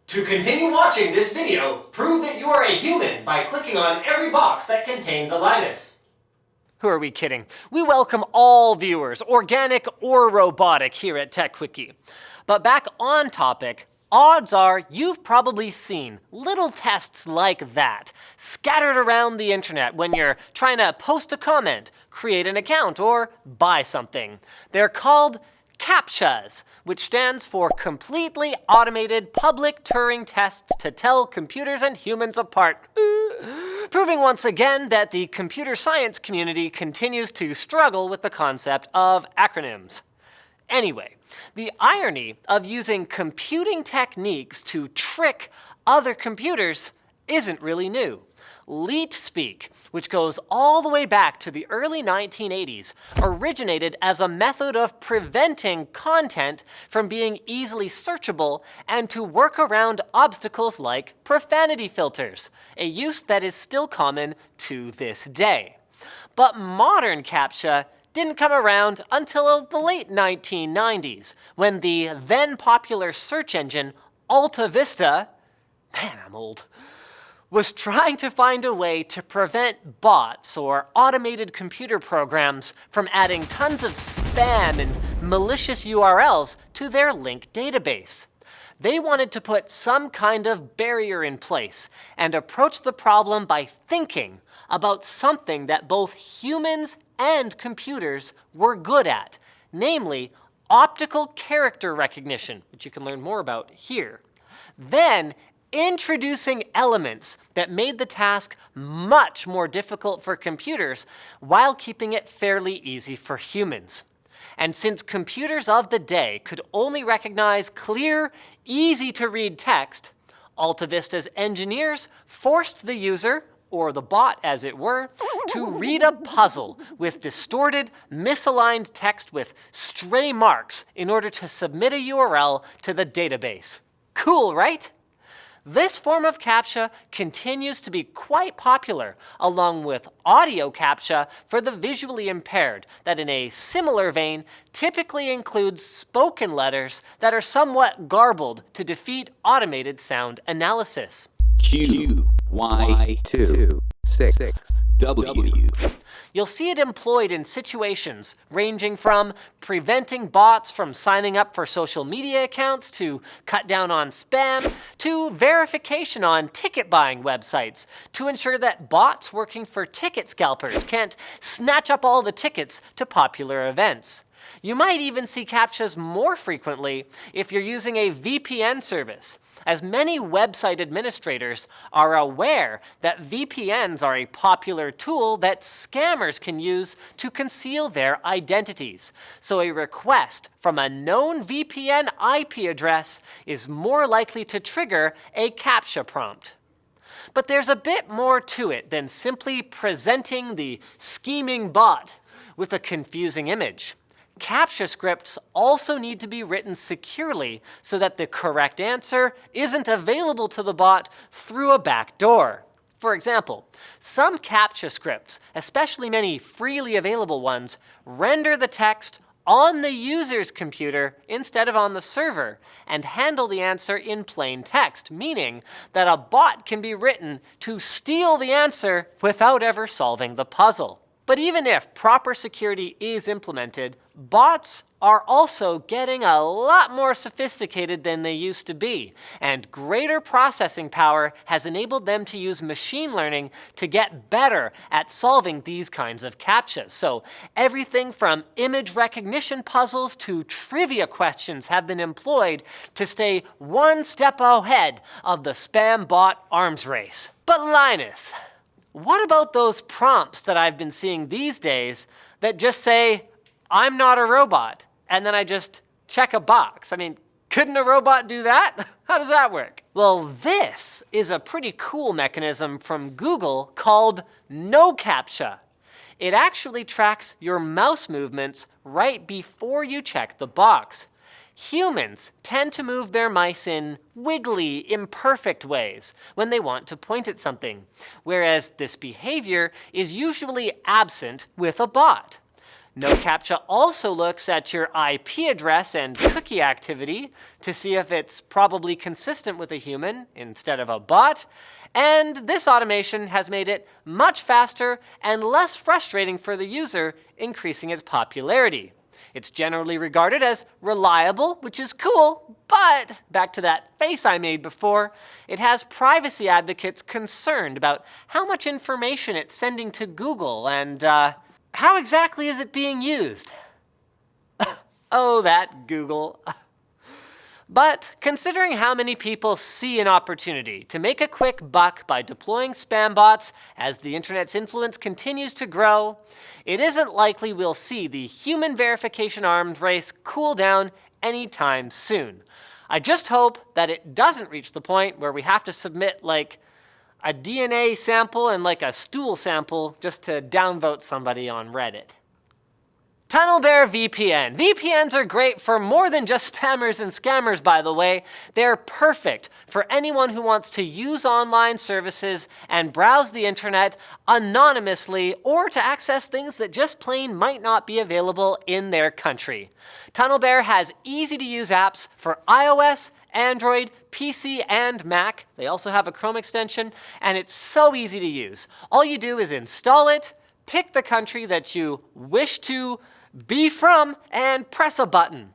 To continue watching this video, prove that you are a human by clicking on every box that contains a Linus. Who are we kidding? We welcome all viewers, organic or robotic, here at TechWiki. But back on topic, odds are you've probably seen little tests like that scattered around the internet when you're trying to post a comment, create an account, or buy something. They're called CAPTCHAs, which stands for Completely Automated Public Turing Tests to Tell Computers and Humans Apart. Proving once again that the computer science community continues to struggle with the concept of acronyms. Anyway, the irony of using computing techniques to trick other computers isn't really new. Leet speak, which goes all the way back to the early 1980s, originated as a method of preventing content from being easily searchable and to work around obstacles like profanity filters, a use that is still common to this day. But modern CAPTCHA didn't come around until the late 1990s, when the then popular search engine Alta Vista, man, I'm old, was trying to find a way to prevent bots or automated computer programs from adding tons of spam and malicious URLs to their link database. They wanted to put some kind of barrier in place and approach the problem by thinking about something that both humans and computers were good at, namely optical character recognition, which you can learn more about here. Then, introducing elements that made the task much more difficult for computers while keeping it fairly easy for humans. And since computers of the day could only recognize clear, easy-to-read text, Alta Vista's engineers forced the user, or the bot as it were, to read a puzzle with distorted, misaligned text with stray marks in order to submit a URL to the database. Cool, right? This form of CAPTCHA continues to be quite popular, along with audio CAPTCHA for the visually impaired, that in a similar vein typically includes spoken letters that are somewhat garbled to defeat automated sound analysis. QY26W. You'll see it employed in situations ranging from preventing bots from signing up for social media accounts to cut down on spam, to verification on ticket buying websites to ensure that bots working for ticket scalpers can't snatch up all the tickets to popular events. You might even see CAPTCHAs more frequently if you're using a VPN service, as many website administrators are aware that VPNs are a popular tool that scammers can use to conceal their identities. So a request from a known VPN IP address is more likely to trigger a CAPTCHA prompt. But there's a bit more to it than simply presenting the scheming bot with a confusing image. CAPTCHA scripts also need to be written securely so that the correct answer isn't available to the bot through a back door. For example, some CAPTCHA scripts, especially many freely available ones, render the text on the user's computer instead of on the server and handle the answer in plain text, meaning that a bot can be written to steal the answer without ever solving the puzzle. But even if proper security is implemented, bots are also getting a lot more sophisticated than they used to be, and greater processing power has enabled them to use machine learning to get better at solving these kinds of CAPTCHAs. So everything from image recognition puzzles to trivia questions have been employed to stay one step ahead of the spam bot arms race. But Linus, what about those prompts that I've been seeing these days that just say, "I'm not a robot," and then I just check a box? I mean, couldn't a robot do that? How does that work? Well, this is a pretty cool mechanism from Google called No CAPTCHA. It actually tracks your mouse movements right before you check the box. Humans tend to move their mice in wiggly, imperfect ways when they want to point at something, whereas this behavior is usually absent with a bot. No CAPTCHA also looks at your IP address and cookie activity to see if it's probably consistent with a human instead of a bot. And this automation has made it much faster and less frustrating for the user, increasing its popularity. It's generally regarded as reliable, which is cool, but back to that face I made before, it has privacy advocates concerned about how much information it's sending to Google and how exactly is it being used? Oh, that Google. But considering how many people see an opportunity to make a quick buck by deploying spam bots as the internet's influence continues to grow, it isn't likely we'll see the human verification arms race cool down anytime soon. I just hope that it doesn't reach the point where we have to submit like a DNA sample and like a stool sample just to downvote somebody on Reddit. TunnelBear VPN. VPNs are great for more than just spammers and scammers, by the way. They're perfect for anyone who wants to use online services and browse the internet anonymously or to access things that just plain might not be available in their country. TunnelBear has easy-to-use apps for iOS, Android, PC, and Mac. They also have a Chrome extension, and it's so easy to use. All you do is install it, pick the country that you wish to be from, and press a button.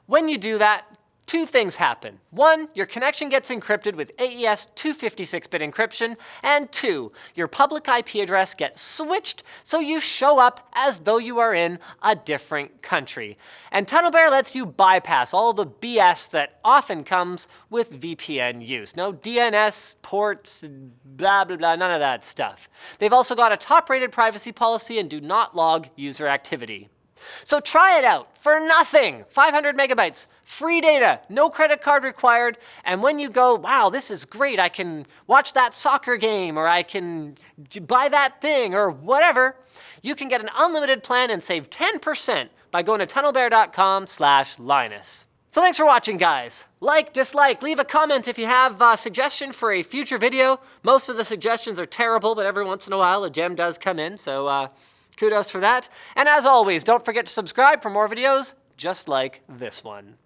When you do that, two things happen. One, your connection gets encrypted with AES 256-bit encryption, and two, your public IP address gets switched so you show up as though you are in a different country. And TunnelBear lets you bypass all the BS that often comes with VPN use. No DNS ports, blah, blah, blah, none of that stuff. They've also got a top-rated privacy policy and do not log user activity. So try it out for nothing. 500 megabytes, free data, no credit card required, and when you go, wow, this is great, I can watch that soccer game, or I can buy that thing, or whatever, you can get an unlimited plan and save 10% by going to tunnelbear.com/Linus. So thanks for watching, guys. Like, dislike, leave a comment if you have a suggestion for a future video. Most of the suggestions are terrible, but every once in a while a gem does come in, so kudos for that. And as always, don't forget to subscribe for more videos just like this one.